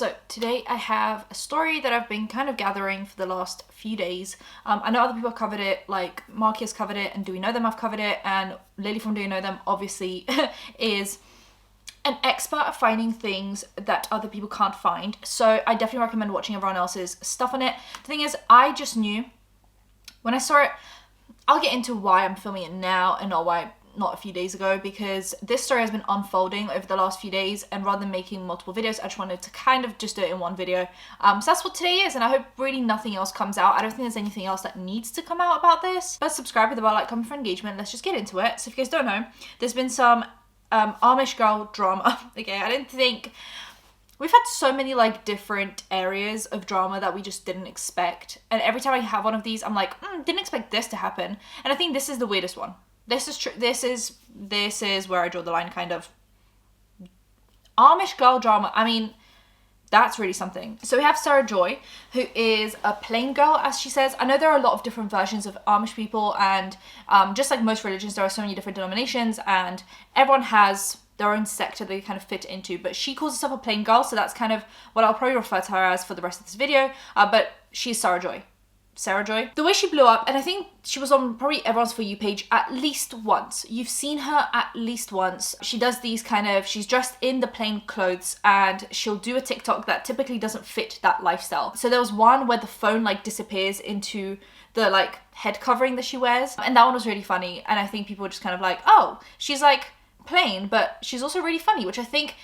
So today I have a story that I've been kind of gathering for the last few days. I know other people have covered it, like Marky has covered it, and Do We Know Them I've covered it, and Lily from Do You Know Them obviously is an expert at finding things that other people can't find. So I definitely recommend watching everyone else's stuff on it. The thing is, I just knew when I saw it, I'll get into why I'm filming it now and not a few days ago, because this story has been unfolding over the last few days, and rather than making multiple videos, I just wanted to kind of just do it in one video. So that's what today is, and I hope really nothing else comes out. I don't think there's anything else that needs to come out about this, but subscribe with the bell, like, comment for engagement. Let's just get into it. So if you guys don't know, there's been some Amish girl drama. Okay, I didn't think... We've had so many like different areas of drama that we just didn't expect, and every time I have one of these, I'm like, didn't expect this to happen. And I think this is the weirdest one. This is true. This is where I draw the line, kind of. Amish girl drama. I mean, that's really something. So we have Sarah Joy, who is a plain girl, as she says. I know there are a lot of different versions of Amish people, and just like most religions, there are so many different denominations, and everyone has their own sector they kind of fit into, but she calls herself a plain girl, so that's kind of what I'll probably refer to her as for the rest of this video, but she's Sarah Joy. Sarah Joy. The way she blew up, and I think she was on probably everyone's For You page at least once. You've seen her at least once. She does these kind of, she's dressed in the plain clothes, and she'll do a TikTok that typically doesn't fit that lifestyle. So there was one where the phone like disappears into the like head covering that she wears, and that one was really funny, and I think people were just kind of like, oh, she's like plain, but she's also really funny, which I think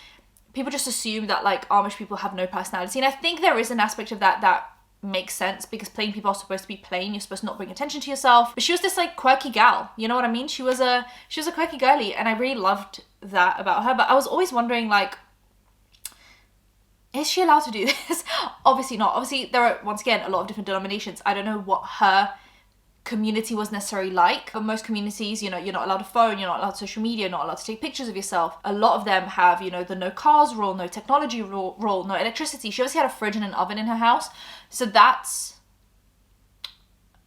people just assume that like Amish people have no personality, and I think there is an aspect of that makes sense, because plain people are supposed to be plain. You're supposed to not bring attention to yourself. But she was this like quirky gal, you know what I mean? She was a quirky girly, and I really loved that about her. But I was always wondering, like, is she allowed to do this? Obviously not. Obviously there are, once again, a lot of different denominations. I don't know what her community was necessarily like, but most communities, you know, you're not allowed a phone, you're not allowed social media, you're not allowed to take pictures of yourself. A lot of them have, you know, the no cars rule, no technology rule, no electricity. She obviously had a fridge and an oven in her house, so that's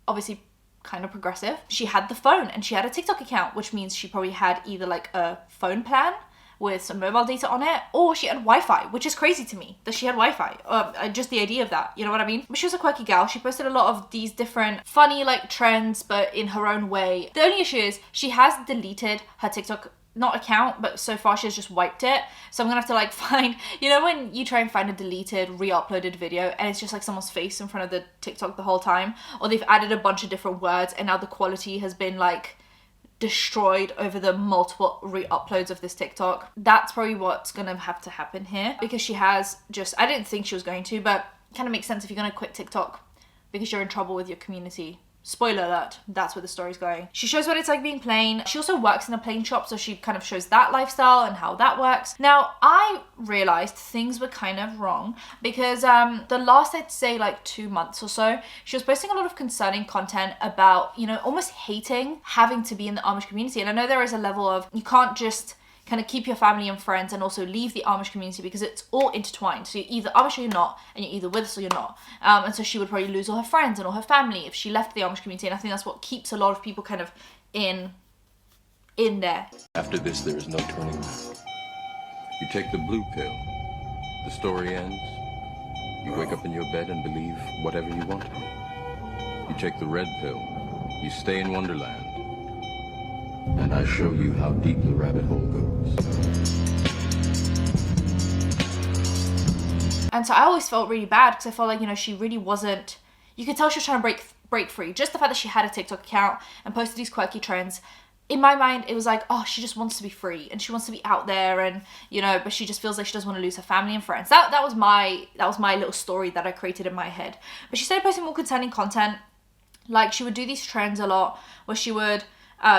obviously kind of progressive. She had the phone, and she had a TikTok account, which means she probably had either like a phone plan with some mobile data on it, or she had Wi-Fi, which is crazy to me that she had Wi-Fi. Just the idea of that, you know what I mean? But she was a quirky gal. She posted a lot of these different funny like trends, but in her own way. The only issue is she has deleted her TikTok, not account, but so far she's just wiped it. So I'm gonna have to like find, you know when you try and find a deleted, re-uploaded video and it's just like someone's face in front of the TikTok the whole time, or they've added a bunch of different words and now the quality has been like destroyed over the multiple re-uploads of this TikTok. That's probably what's gonna have to happen here, because she has just, I didn't think she was going to, but it kind of makes sense if you're gonna quit TikTok because you're in trouble with your community. Spoiler alert, that's where the story's going. She shows what it's like being plain. She also works in a plain shop, so she kind of shows that lifestyle and how that works. Now, I realized things were kind of wrong, because the last, I'd say like 2 months or so, she was posting a lot of concerning content about, you know, almost hating having to be in the Amish community. And I know there is a level of, you can't just kind of keep your family and friends and also leave the Amish community, because it's all intertwined. So you're either Amish or you're not, and you're either with us or you're not. And so she would probably lose all her friends and all her family if she left the Amish community, and I think that's what keeps a lot of people kind of in there. After this, there is no turning back. You take the blue pill, the story ends. You wake up in your bed and believe whatever you want to. You take the red pill, you stay in Wonderland, and I show you how deep the rabbit hole goes. And so I always felt really bad, because I felt like, you know, she really wasn't, you could tell she was trying to break free. Just the fact that she had a TikTok account and posted these quirky trends, in my mind it was like, oh, she just wants to be free and she wants to be out there, and you know, but she just feels like she doesn't want to lose her family and friends. That was my little story that I created in my head. But she started posting more concerning content. Like, she would do these trends a lot where she would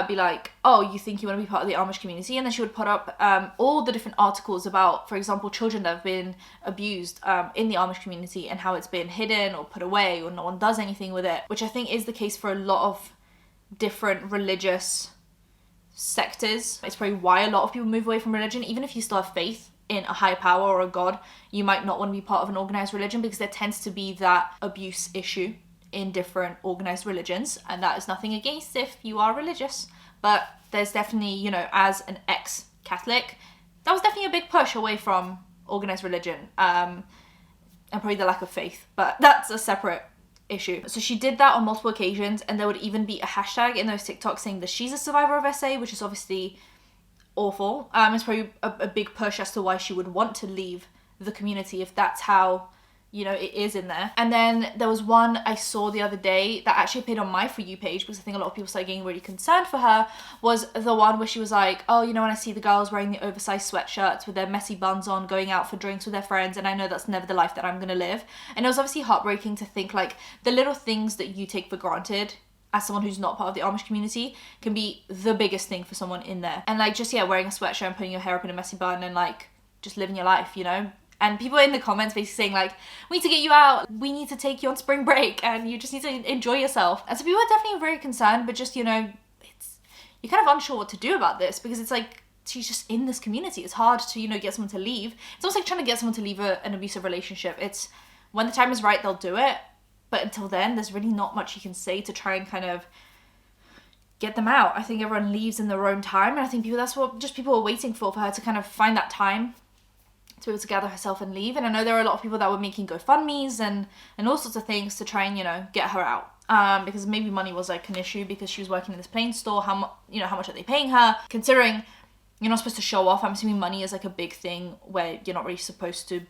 be like, oh, you think you want to be part of the Amish community? And then she would put up all the different articles about, for example, children that have been abused in the Amish community, and how it's been hidden or put away, or no one does anything with it, which I think is the case for a lot of different religious sectors. It's probably why a lot of people move away from religion. Even if you still have faith in a higher power or a god, you might not want to be part of an organized religion, because there tends to be that abuse issue in different organized religions. And that is nothing against if you are religious, but there's definitely, you know, as an ex-Catholic, that was definitely a big push away from organized religion. and probably the lack of faith, but that's a separate issue. So she did that on multiple occasions, and there would even be a hashtag in those TikToks saying that she's a survivor of SA, which is obviously awful. It's probably a big push as to why she would want to leave the community if that's how, you know, it is in there. And then there was one I saw the other day that actually appeared on my For You page, because I think a lot of people started getting really concerned for her, was the one where she was like, oh, you know, when I see the girls wearing the oversized sweatshirts with their messy buns on, going out for drinks with their friends, and I know that's never the life that I'm gonna live. And it was obviously heartbreaking to think like the little things that you take for granted as someone who's not part of the Amish community can be the biggest thing for someone in there. And like, just, yeah, wearing a sweatshirt and putting your hair up in a messy bun and like just living your life, you know? And people in the comments basically saying like, we need to get you out, we need to take you on spring break, and you just need to enjoy yourself. And so people are definitely very concerned, but just, you know, you're kind of unsure what to do about this, because it's like, she's just in this community. It's hard to, you know, get someone to leave. It's almost like trying to get someone to leave an abusive relationship. It's when the time is right, they'll do it. But until then, there's really not much you can say to try and kind of get them out. I think everyone leaves in their own time, and I think that's what just people are waiting for her to kind of find that time to be able to gather herself and leave. And I know there are a lot of people that were making GoFundMes and all sorts of things to try and, you know, get her out. Because maybe money was like an issue because she was working in this plane store. How much are they paying her? Considering you're not supposed to show off, I'm assuming money is like a big thing where you're not really supposed to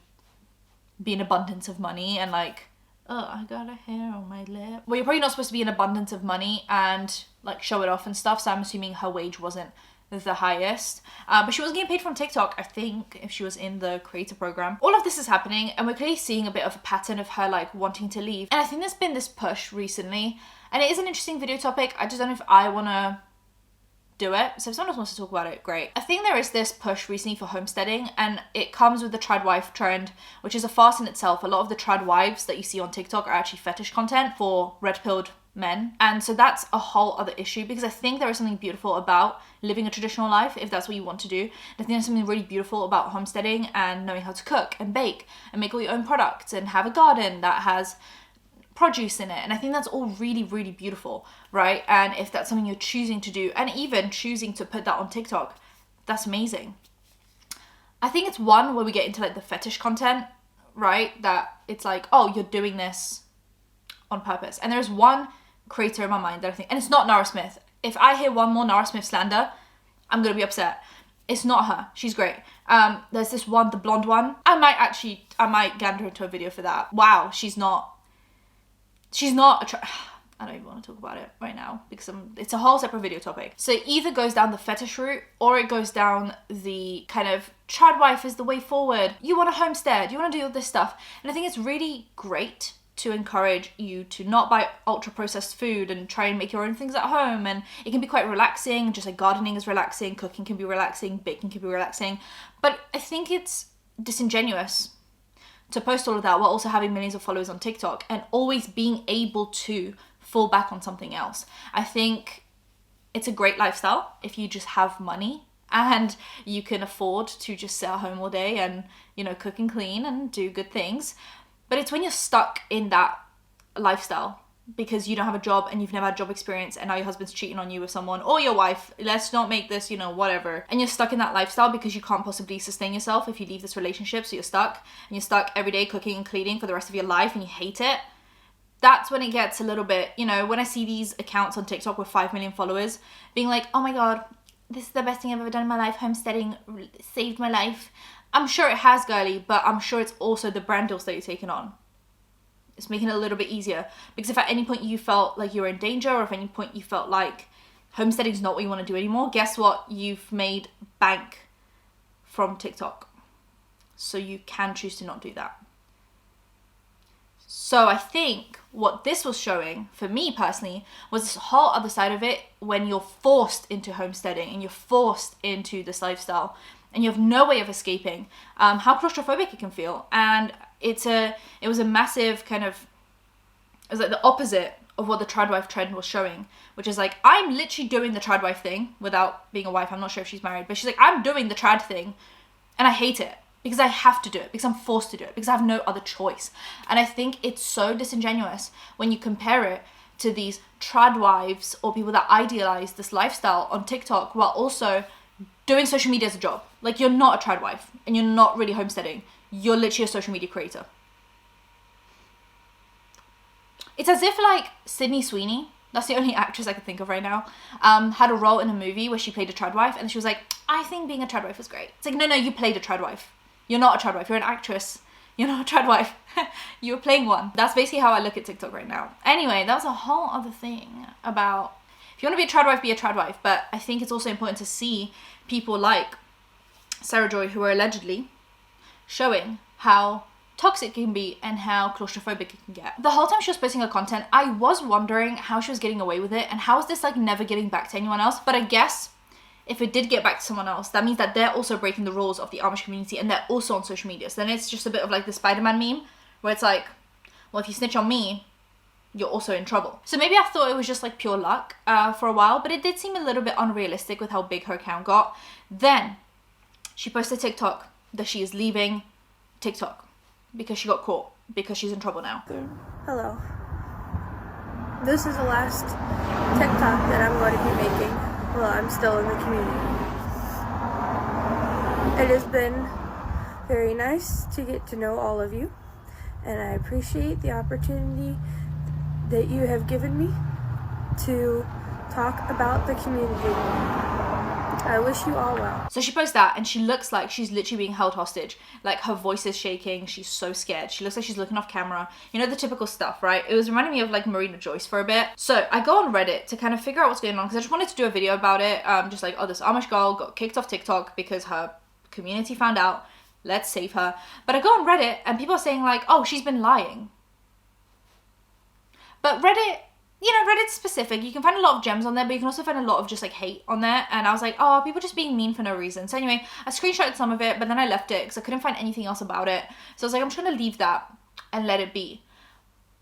be in abundance of money and like, oh, I got a hair on my lip. Well, you're probably not supposed to be in abundance of money and like show it off and stuff. So I'm assuming her wage wasn't the highest, but she wasn't getting paid from TikTok, I think, if she was in the creator program. All of this is happening, and we're clearly seeing a bit of a pattern of her like wanting to leave. And I think there's been this push recently, and it is an interesting video topic. I just don't know if I want to do it. So if someone else wants to talk about it, great. I think there is this push recently for homesteading, and it comes with the Tradwife trend, which is a farce in itself. A lot of the Tradwives that you see on TikTok are actually fetish content for red-pilled men, and so that's a whole other issue, because I think there is something beautiful about living a traditional life if that's what you want to do. I think there's something really beautiful about homesteading and knowing how to cook and bake and make all your own products and have a garden that has produce in it, and I think that's all really, really beautiful, right? And if that's something you're choosing to do, and even choosing to put that on TikTok, that's amazing. I think it's one where we get into like the fetish content, right? That it's like, oh, you're doing this on purpose. And there's one creator in my mind that I think, and it's not Nara Smith. If I hear one more Nara Smith slander, I'm gonna be upset. It's not her. She's great. There's this one, the blonde one. I might gander into a video for that. Wow, she's not I don't even want to talk about it right now because it's a whole separate video topic. So it either goes down the fetish route or it goes down the kind of Tradwife is the way forward. You want to homestead, you want to do all this stuff. And I think it's really great to encourage you to not buy ultra processed food and try and make your own things at home. And it can be quite relaxing, just like gardening is relaxing, cooking can be relaxing, baking can be relaxing. But I think it's disingenuous to post all of that while also having millions of followers on TikTok and always being able to fall back on something else. I think it's a great lifestyle if you just have money and you can afford to just sit at home all day and, you know, cook and clean and do good things. But it's when you're stuck in that lifestyle because you don't have a job and you've never had job experience and now your husband's cheating on you with someone or your wife, let's not make this, you know, whatever. And you're stuck in that lifestyle because you can't possibly sustain yourself if you leave this relationship, so you're stuck. And you're stuck every day cooking and cleaning for the rest of your life and you hate it. That's when it gets a little bit, you know, when I see these accounts on TikTok with 5 million followers being like, oh my God, this is the best thing I've ever done in my life. Homesteading saved my life. I'm sure it has, girly, but I'm sure it's also the brand deals that you're taking on. It's making it a little bit easier. Because if at any point you felt like you were in danger or if at any point you felt like homesteading is not what you want to do anymore, guess what? You've made bank from TikTok. So you can choose to not do that. So I think what this was showing, for me personally, was this whole other side of it when you're forced into homesteading and you're forced into this lifestyle and you have no way of escaping, how claustrophobic it can feel. And it was a massive kind of, it was like the opposite of what the Tradwife trend was showing, which is like, I'm literally doing the Tradwife thing without being a wife. I'm not sure if she's married, but she's like, I'm doing the trad thing and I hate it. Because I have to do it, because I'm forced to do it, because I have no other choice. And I think it's so disingenuous when you compare it to these tradwives or people that idealize this lifestyle on TikTok while also doing social media as a job. Like, you're not a tradwife and you're not really homesteading. You're literally a social media creator. It's as if like Sydney Sweeney, that's the only actress I can think of right now, had a role in a movie where she played a Tradwife, and she was like, I think being a Tradwife was great. It's like, no, you played a Tradwife. You're not a Tradwife, you're an actress. You're not a Tradwife. You were playing one. That's basically how I look at TikTok right now. Anyway, that was a whole other thing about, if you want to be a Tradwife, be a Tradwife. But I think it's also important to see people like Sarah Joy, who are allegedly showing how toxic it can be and how claustrophobic it can get. The whole time she was posting her content, I was wondering how she was getting away with it and how is this like never getting back to anyone else. But I guess if it did get back to someone else, that means that they're also breaking the rules of the Amish community and they're also on social media. So then it's just a bit of like the Spider-Man meme where it's like, well, if you snitch on me, you're also in trouble. So maybe I thought it was just like pure luck for a while, but it did seem a little bit unrealistic with how big her account got. Then she posted a TikTok that she is leaving TikTok because she got caught, because she's in trouble now. Hello. This is the last TikTok that I'm going to be making while I'm still in the community. It has been very nice to get to know all of you, and I appreciate the opportunity that you have given me to talk about the community. I wish you all well. So she posts that and she looks like she's literally being held hostage. Like her voice is shaking, she's so scared. She looks like she's looking off camera. You know, the typical stuff, right? It was reminding me of like Marina Joyce for a bit. So I go on Reddit to kind of figure out what's going on because I just wanted to do a video about it. Just like, oh, this Amish girl got kicked off TikTok because her community found out. Let's save her. But I go on Reddit and people are saying like, oh, she's been lying. But Reddit, you know, Reddit's specific. You can find a lot of gems on there, but you can also find a lot of just like hate on there. And I was like, oh, people just being mean for no reason. So anyway, I screenshotted some of it, but then I left it because I couldn't find anything else about it. So I was like, I'm just going to leave that and let it be.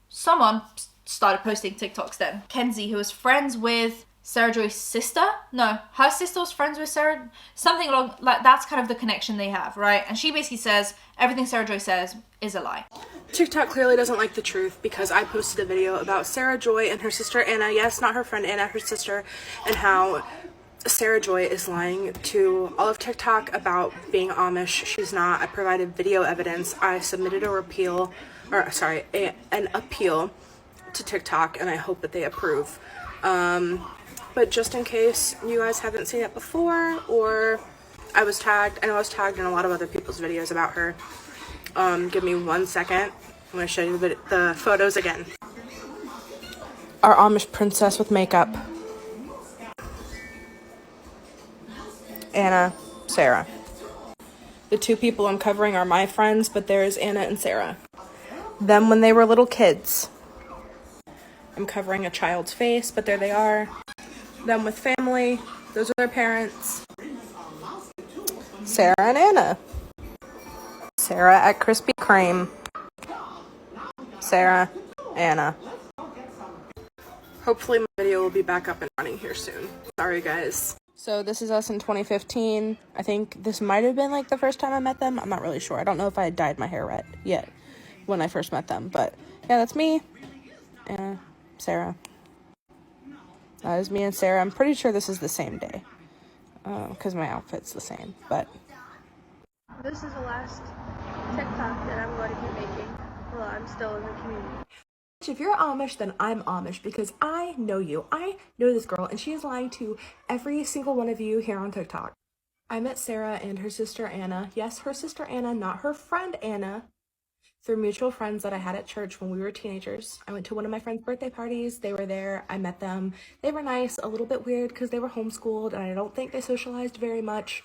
Someone started posting TikToks then. Kenzie, who was friends with Sarah Joy's sister. No, her sister was friends with Sarah. Something along, like that's kind of the connection they have, right? And she basically says everything Sarah Joy says is a lie. TikTok clearly doesn't like the truth because I posted a video about Sarah Joy and her sister Anna, yes, not her friend Anna, her sister, and how Sarah Joy is lying to all of TikTok about being Amish. She's not. I provided video evidence. I submitted an appeal to TikTok, and I hope that they approve. But just in case you guys haven't seen it before, or I was tagged, and I was tagged in a lot of other people's videos about her. Give me 1 second. I'm going to show you the photos again. Our Amish princess with makeup. Anna, Sarah. The two people I'm covering are my friends, but there's Anna and Sarah. Them when they were little kids. I'm covering a child's face, but there they are. Them with family. Those are their parents. Sarah and Anna. Sarah at Krispy Kreme. Sarah, Anna. Hopefully my video will be back up and running here soon. Sorry guys. So this is us in 2015. I think this might have been like the first time I met them. I'm not really sure. I don't know if I had dyed my hair red yet when I first met them. But yeah, that's me. Anna, Sarah. That is me and Sarah. I'm pretty sure this is the same day. Because my outfit's the same. But This is the last TikTok that I'm going to be making while I'm still in the community. if you're Amish, then I'm Amish because I know you. I know this girl, and she is lying to every single one of you here on TikTok. I met Sarah and her sister Anna. Yes, her sister Anna, not her friend Anna. Through mutual friends that I had at church when we were teenagers. I went to one of my friend's birthday parties. They were there. I met them. They were nice, a little bit weird because they were homeschooled, and I don't think they socialized very much.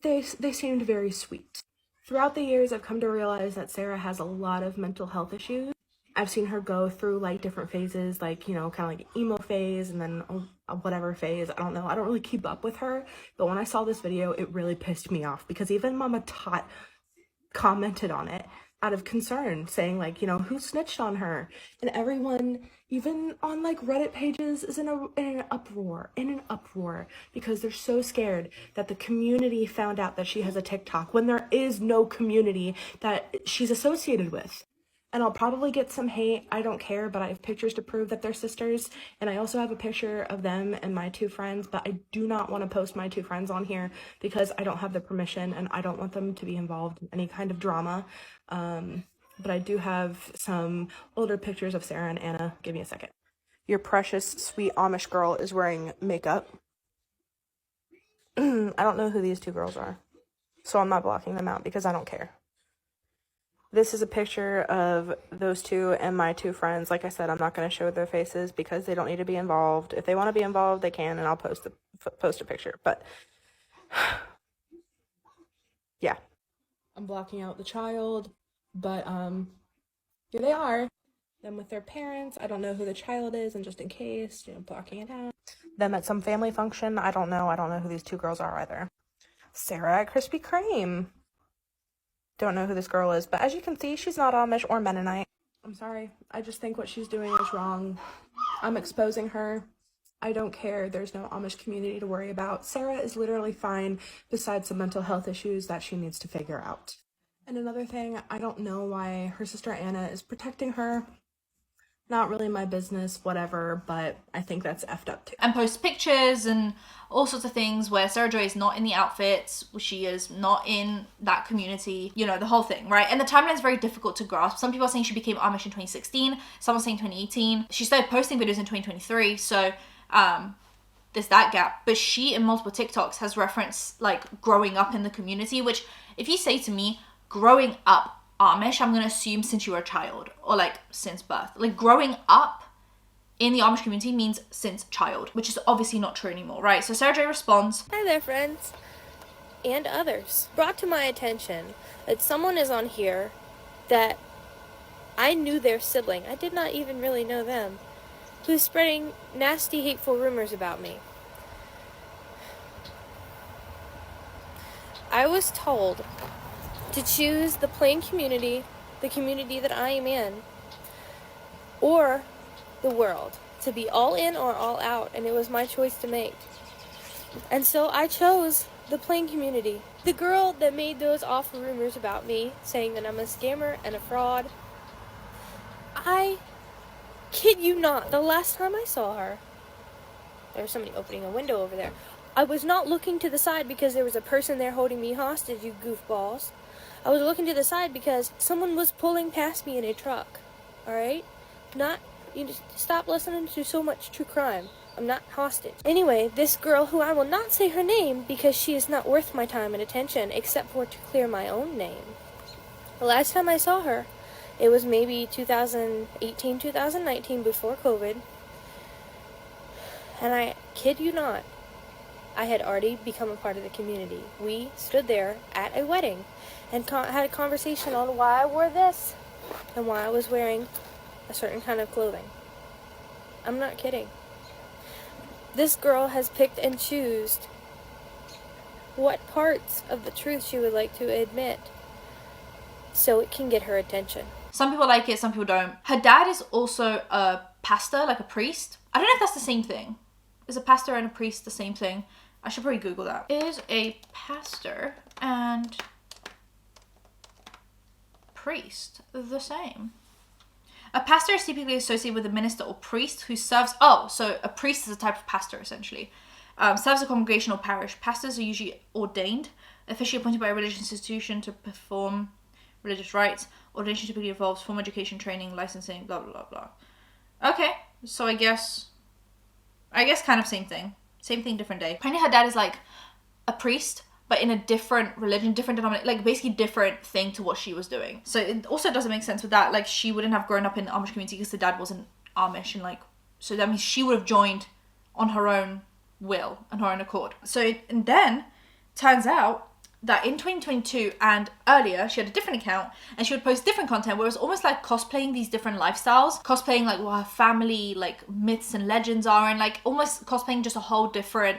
They seemed very sweet. Throughout the years, I've come to realize that Sarah has a lot of mental health issues. I've seen her go through like different phases, like, you know, kind of like emo phase and then whatever phase. I don't know. I don't really keep up with her. But when I saw this video, it really pissed me off because even Mama Tot commented on it out of concern, saying like, you know, who snitched on her? And everyone, even on like Reddit pages, is in an uproar because they're so scared that the community found out that she has a TikTok when there is no community that she's associated with. And I'll probably get some hate. I don't care, but I have pictures to prove that they're sisters. And I also have a picture of them and my two friends, but I do not want to post my two friends on here because I don't have the permission and I don't want them to be involved in any kind of drama. but I do have some older pictures of Sarah and Anna. Give me a second. Your precious, sweet Amish girl is wearing makeup. I don't know who these two girls are, so I'm not blocking them out because I don't care. This is a picture of those two and my two friends. Like I said, I'm not going to show their faces because they don't need to be involved. If they want to be involved, they can, and I'll post a picture. But yeah, I'm blocking out the child, but here they are. Them with their parents. I don't know who the child is, and just in case, blocking it out. Them at some family function. I don't know who these two girls are either. Sarah at Krispy Kreme. Don't know who this girl is, but as you can see, she's not Amish or Mennonite. I'm sorry. I just think what she's doing is wrong. I'm exposing her. I don't care. There's no Amish community to worry about. Sarah is literally fine, besides some mental health issues that she needs to figure out. And another thing, I don't know why her sister Anna is protecting her. Not really my business, whatever, but I think that's effed up too. And post pictures and all sorts of things where Sarah Joy is not in the outfits, she is not in that community, the whole thing, right? And the timeline is very difficult to grasp. Some people are saying she became Amish in 2016, some are saying 2018. She started posting videos in 2023, so there's that gap. But she, in multiple TikToks, has referenced like growing up in the community, which if you say to me, growing up Amish, I'm going to assume since you were a child or like since birth. Like growing up in the Amish community means since child, which is obviously not true anymore, right? So Sarah J responds, Hi there, friends and others. Brought to my attention that someone is on here that I knew their sibling. I did not even really know them, who's spreading nasty, hateful rumors about me. I was told to choose the plain community, the community that I am in, or the world, to be all in or all out, and it was my choice to make. And so I chose the plain community. The girl that made those awful rumors about me, saying that I'm a scammer and a fraud, I kid you not, the last time I saw her, there was somebody opening a window over there. I was not looking to the side because there was a person there holding me hostage, you goofballs. I was looking to the side because someone was pulling past me in a truck. Alright? Stop listening to so much true crime. I'm not hostage. Anyway, this girl, who I will not say her name because she is not worth my time and attention except for to clear my own name. The last time I saw her, it was maybe 2018, 2019, before COVID. And I kid you not, I had already become a part of the community. We stood there at a wedding and had a conversation on why I wore this and why I was wearing a certain kind of clothing. I'm not kidding. This girl has picked and chosen what parts of the truth she would like to admit so it can get her attention. some people like it, some people don't. Her dad is also a pastor, like a priest. I don't know if that's the same thing. Is a pastor and a priest the same thing? I should probably Google that. Is a pastor and priest the same? A pastor is typically associated with a minister or priest who serves... Oh, so a priest is a type of pastor, essentially. Serves a congregation or parish. Pastors are usually ordained, officially appointed by a religious institution to perform religious rites. Ordination typically involves formal education, training, licensing, blah, blah, blah, blah. Okay, so I guess kind of same thing. Same thing, different day. Apparently her dad is like a priest, but in a different religion, different denomination, like basically different thing to what she was doing. So it also doesn't make sense with that. Like she wouldn't have grown up in the Amish community because the dad wasn't Amish, and like, so that means she would have joined on her own will and her own accord. So and then turns out that in 2022 and earlier, she had a different account and she would post different content where it was almost like cosplaying these different lifestyles, cosplaying like what her family like myths and legends are, and like almost cosplaying just a whole different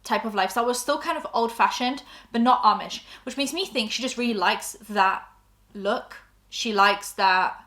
type of lifestyle. It was still kind of old-fashioned, but not Amish, which makes me think she just really likes that look. She likes that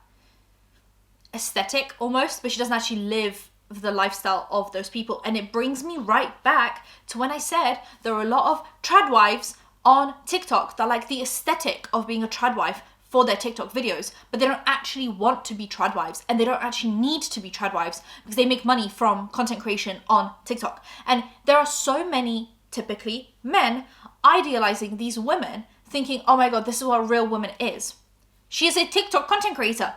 aesthetic almost, but she doesn't actually live the lifestyle of those people. And it brings me right back to when I said there are a lot of tradwives on TikTok that like the aesthetic of being a tradwife for their TikTok videos, but they don't actually want to be tradwives, and they don't actually need to be tradwives because they make money from content creation on TikTok. And there are so many, typically men, idealizing these women, thinking, oh my god, this is what a real woman is. She is a TikTok content creator.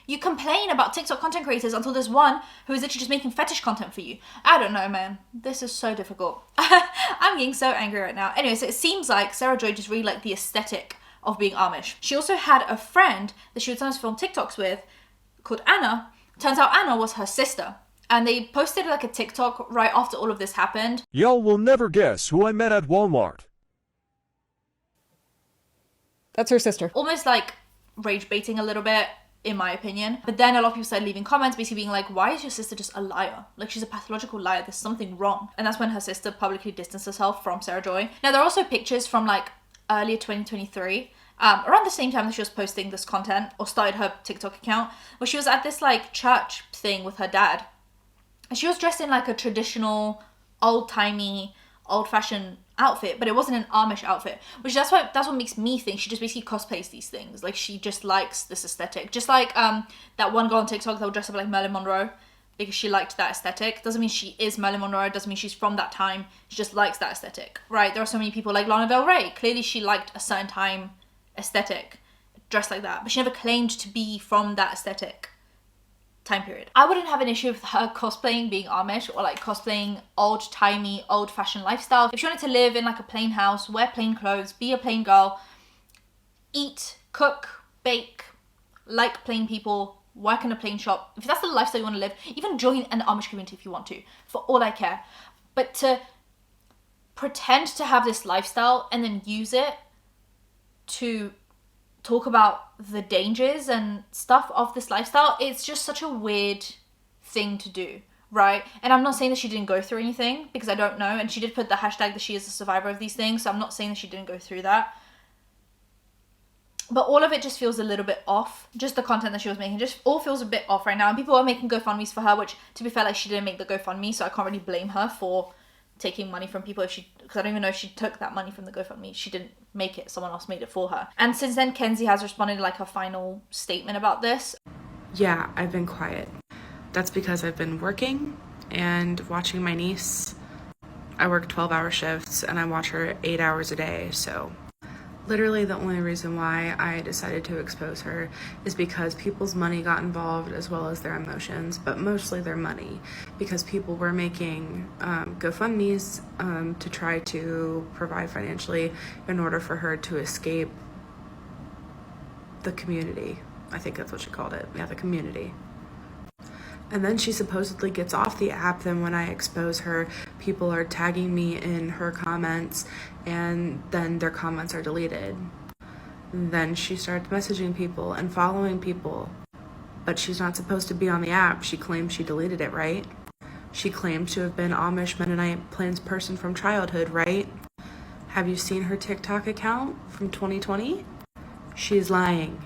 You complain about TikTok content creators until there's one who is literally just making fetish content for you. I don't know, man. This is so difficult. I'm getting so angry right now. Anyway, so it seems like Sarah Joy just really liked the aesthetic of being Amish. She also had a friend that she would sometimes film TikToks with called Anna. Turns out Anna was her sister. And they posted like a TikTok right after all of this happened. Y'all will never guess who I met at Walmart. That's her sister. Almost like rage baiting a little bit, in my opinion. But then a lot of people started leaving comments basically being like, why is your sister just a liar? Like, she's a pathological liar. There's something wrong. And that's when her sister publicly distanced herself from Sarah Joy. Now, there are also pictures from like earlier 2023, around the same time that she was posting this content or started her TikTok account, where she was at this like church thing with her dad. And she was dressed in like a traditional, old-timey, old-fashioned outfit, but it wasn't an Amish outfit, which that's what makes me think she just basically cosplays these things. Like, she just likes this aesthetic, just like that one girl on TikTok that would dress up like Marilyn Monroe because she liked that aesthetic. Doesn't mean she is Marilyn Monroe, doesn't mean she's from that time. She just likes that aesthetic, right? There are so many people like Lana Del Rey. Clearly she liked a certain time aesthetic, dressed like that, but she never claimed to be from that aesthetic time period. I wouldn't have an issue with her cosplaying being Amish or like cosplaying old-timey, old-fashioned lifestyle. If she wanted to live in like a plain house, wear plain clothes, be a plain girl, eat, cook, bake, like plain people, work in a plain shop, if that's the lifestyle you want to live, even join an Amish community if you want to, for all I care. But to pretend to have this lifestyle and then use it to talk about the dangers and stuff of this lifestyle, it's just such a weird thing to do, right? And I'm not saying that she didn't go through anything, because I don't know, and she did put the hashtag that she is a survivor of these things, so I'm not saying that she didn't go through that. But all of it just feels a little bit off. Just the content that she was making just all feels a bit off right now. And people are making GoFundMes for her, which, to be fair, like, she didn't make the GoFundMe, so I can't really blame her for taking money from people because I don't even know if she took that money from the GoFundMe. She didn't make it, someone else made it for her. And since then, Kenzie has responded like her final statement about this. Yeah, I've been quiet. That's because I've been working and watching my niece. I work 12-hour shifts and I watch her 8 hours a day, so literally the only reason why I decided to expose her is because people's money got involved as well as their emotions, but mostly their money, because people were making GoFundMes to try to provide financially in order for her to escape the community. I think that's what she called it. Yeah, the community. And then she supposedly gets off the app. Then when I expose her, people are tagging me in her comments, and then their comments are deleted. Then she starts messaging people and following people, but she's not supposed to be on the app. She claims she deleted it, right? She claims to have been Amish Mennonite Plains person from childhood, right? Have you seen her TikTok account from 2020? She's lying.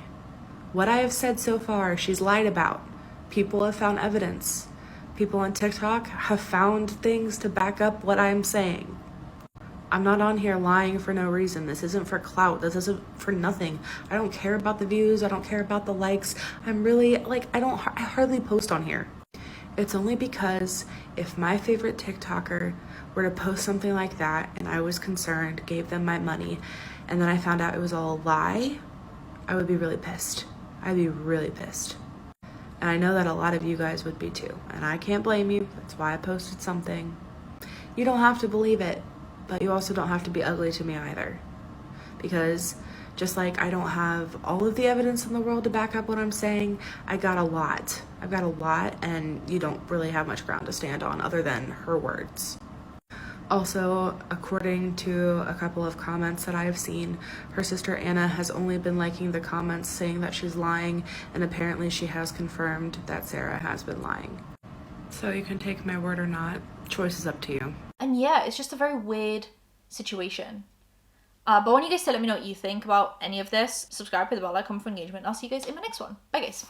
What I have said so far, she's lied about. People have found evidence. People on TikTok have found things to back up what I'm saying. I'm not on here lying for no reason. This isn't for clout. This isn't for nothing. I don't care about the views. I don't care about the likes. I'm really, like, I hardly post on here. It's only because if my favorite TikToker were to post something like that and I was concerned, gave them my money, and then I found out it was all a lie, I would be really pissed. I'd be really pissed. And I know that a lot of you guys would be too. And I can't blame you. That's why I posted something. You don't have to believe it, but you also don't have to be ugly to me either. Because just like I don't have all of the evidence in the world to back up what I'm saying, I got a lot. I've got a lot, and you don't really have much ground to stand on other than her words. Also, according to a couple of comments that I have seen, her sister Anna has only been liking the comments saying that she's lying, and apparently she has confirmed that Sarah has been lying. So you can take my word or not. Choice is up to you. And yeah, it's just a very weird situation. But I want you guys to let me know what you think about any of this. Subscribe, hit the bell, like, comment for engagement. I'll see you guys in my next one. Bye, guys.